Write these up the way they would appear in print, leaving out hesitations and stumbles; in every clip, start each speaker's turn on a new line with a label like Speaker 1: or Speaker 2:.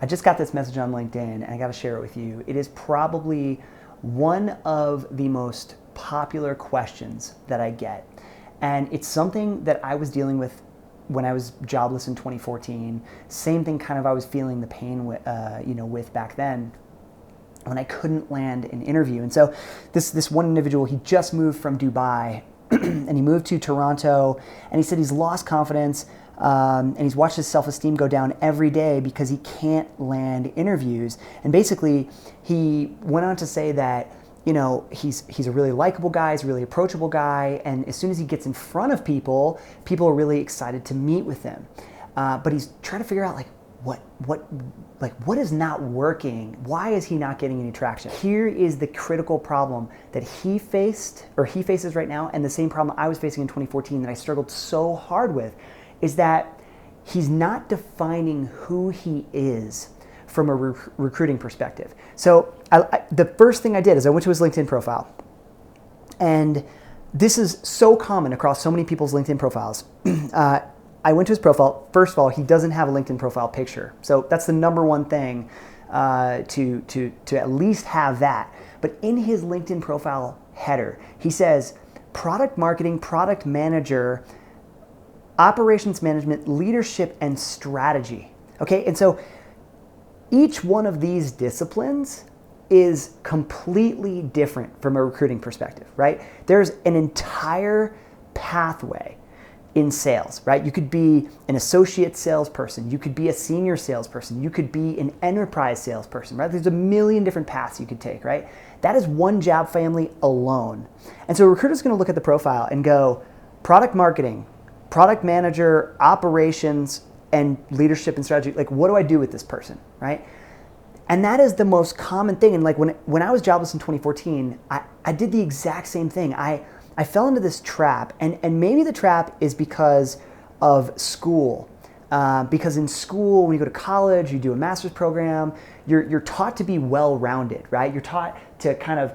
Speaker 1: I just got this message on LinkedIn and I got to share it with you. It is probably one of the most popular questions that I get. And it's something that I was dealing with when I was jobless in 2014. Same thing kind of I was feeling the pain with back then when I couldn't land an interview. And so this one individual, he just moved from Dubai and he moved to Toronto, and he said he's lost confidence and he's watched his self-esteem go down every day because he can't land interviews. And basically, he went on to say that, you know, he's a really likable guy, he's a really approachable guy, and as soon as he gets in front of people, people are really excited to meet with him. But he's trying to figure out what is not working? Why is he not getting any traction? Here is the critical problem that he faces right now, and the same problem I was facing in 2014 that I struggled so hard with, is that he's not defining who he is from a recruiting perspective. So the first thing I did is I went to his LinkedIn profile, and this is so common across so many people's LinkedIn profiles. I went to his profile. First of all, he doesn't have a LinkedIn profile picture. So that's the number one thing to at least have that. But in his LinkedIn profile header, he says, product marketing, product manager, operations management, leadership, and strategy. Okay, and so each one of these disciplines is completely different from a recruiting perspective, right? There's an entire pathway in sales, right? You could be an associate salesperson, you could be a senior salesperson, you could be an enterprise salesperson, right? There's a million different paths you could take, right? That is one job family alone. And so a recruiter's gonna look at the profile and go, product marketing, product manager, operations, and leadership and strategy. Like, what do I do with this person, right? And that is the most common thing. And like when I was jobless in 2014, I did the exact same thing. I fell into this trap, and maybe the trap is because of school. Because in school, when you go to college, you do a master's program, you're taught to be well-rounded, right? You're taught to kind of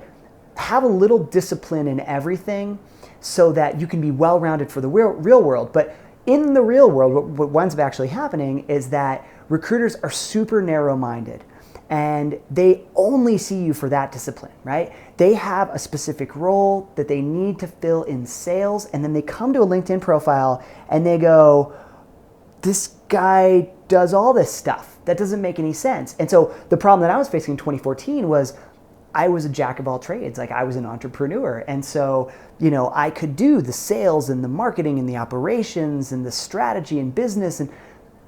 Speaker 1: have a little discipline in everything so that you can be well-rounded for the real world. But in the real world, what winds up actually happening is that recruiters are super narrow-minded, and they only see you for that discipline, right? They have a specific role that they need to fill in sales, and then they come to a LinkedIn profile and they go, this guy does all this stuff. That doesn't make any sense. And so the problem that I was facing in 2014 was I was a jack of all trades. Like, I was an entrepreneur. And so, you know, I could do the sales and the marketing and the operations and the strategy and business. And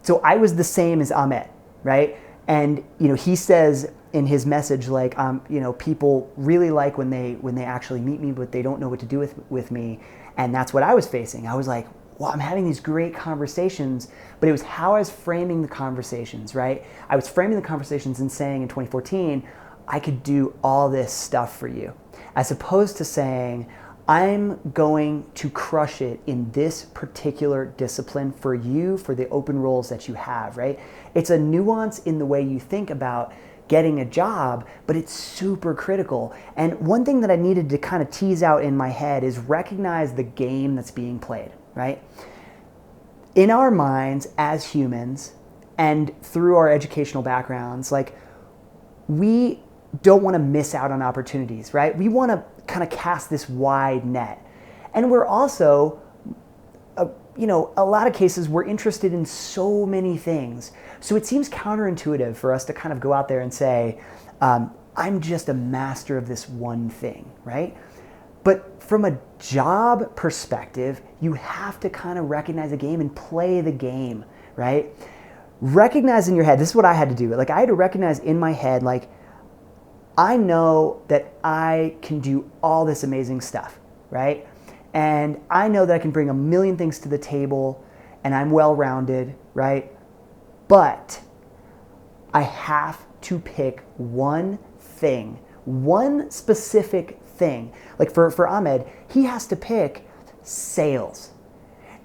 Speaker 1: so I was the same as Ahmed, right? And, you know, he says in his message, like, you know, people really like when they actually meet me, but they don't know what to do with me. And that's what I was facing. I was like, well, I'm having these great conversations, but it was how I was framing the conversations, right? I was framing the conversations and saying in 2014, I could do all this stuff for you, as opposed to saying, I'm going to crush it in this particular discipline for you, for the open roles that you have, right? It's a nuance in the way you think about getting a job, but it's super critical. And one thing that I needed to kind of tease out in my head is recognize the game that's being played, right? In our minds as humans and through our educational backgrounds, like, we don't want to miss out on opportunities, right? We want to kind of cast this wide net. And we're also, you know, a lot of cases we're interested in so many things. So it seems counterintuitive for us to kind of go out there and say, I'm just a master of this one thing, right? But from a job perspective, you have to kind of recognize the game and play the game, right? Recognize in your head, this is what I had to do. Like, I had to recognize in my head, like, I know that I can do all this amazing stuff, right? And I know that I can bring a million things to the table and I'm well-rounded, right? But I have to pick one thing, one specific thing. Like for Ahmed, he has to pick sales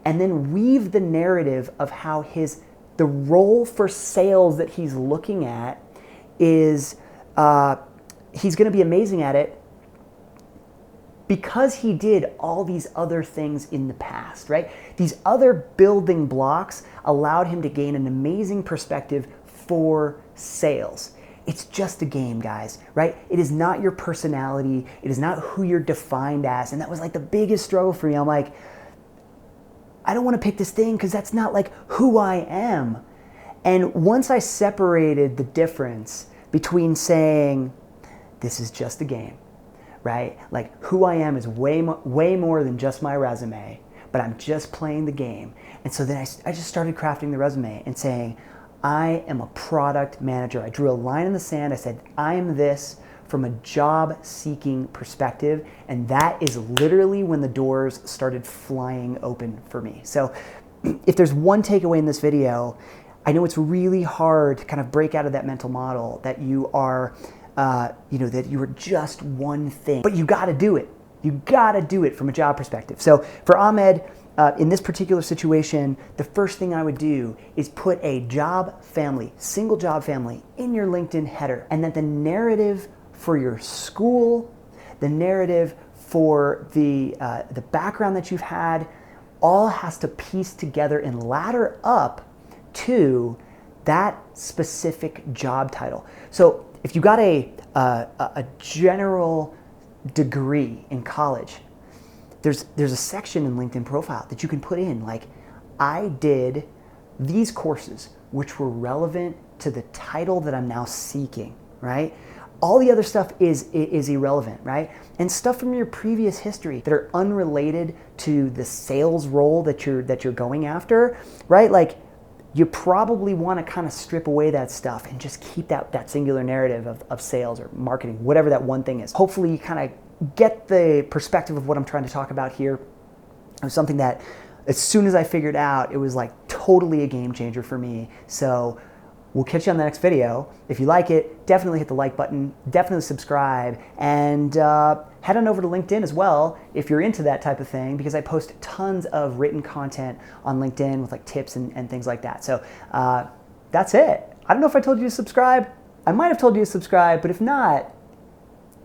Speaker 1: and then weave the narrative of how the role for sales that he's looking at is, he's going to be amazing at it because he did all these other things in the past, right? These other building blocks allowed him to gain an amazing perspective for sales. It's just a game, guys, right? It is not your personality. It is not who you're defined as. And that was like the biggest struggle for me. I'm like, I don't want to pick this thing because that's not like who I am. And once I separated the difference between saying, this is just a game, right? Like who I am is way more than just my resume, but I'm just playing the game. And so then I just started crafting the resume and saying, I am a product manager. I drew a line in the sand. I said, I am this from a job-seeking perspective. And that is literally when the doors started flying open for me. So if there's one takeaway in this video, I know it's really hard to kind of break out of that mental model that you are, that you are just one thing, but you got to do it. You got to do it from a job perspective. So for Ahmed, in this particular situation, the first thing I would do is put a job family, single job family in your LinkedIn header. And then the narrative for your school, the narrative for the background that you've had, all has to piece together and ladder up to that specific job title. So if you got a general degree in college, there's a section in LinkedIn profile that you can put in like, I did these courses which were relevant to the title that I'm now seeking, right? All the other stuff is irrelevant, right? And stuff from your previous history that are unrelated to the sales role that you're going after, right? Like you probably want to kind of strip away that stuff and just keep that singular narrative of sales or marketing, whatever that one thing is. Hopefully you kind of get the perspective of what I'm trying to talk about here. It was something that as soon as I figured out, it was like totally a game changer for me. So we'll catch you on the next video. If you like it, definitely hit the like button, definitely subscribe, and head on over to LinkedIn as well if you're into that type of thing, because I post tons of written content on LinkedIn with like tips and things like that. So that's it. I don't know if I told you to subscribe. I might have told you to subscribe, but if not,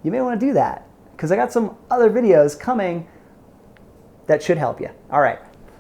Speaker 1: you may want to do that, because I got some other videos coming that should help you. All right.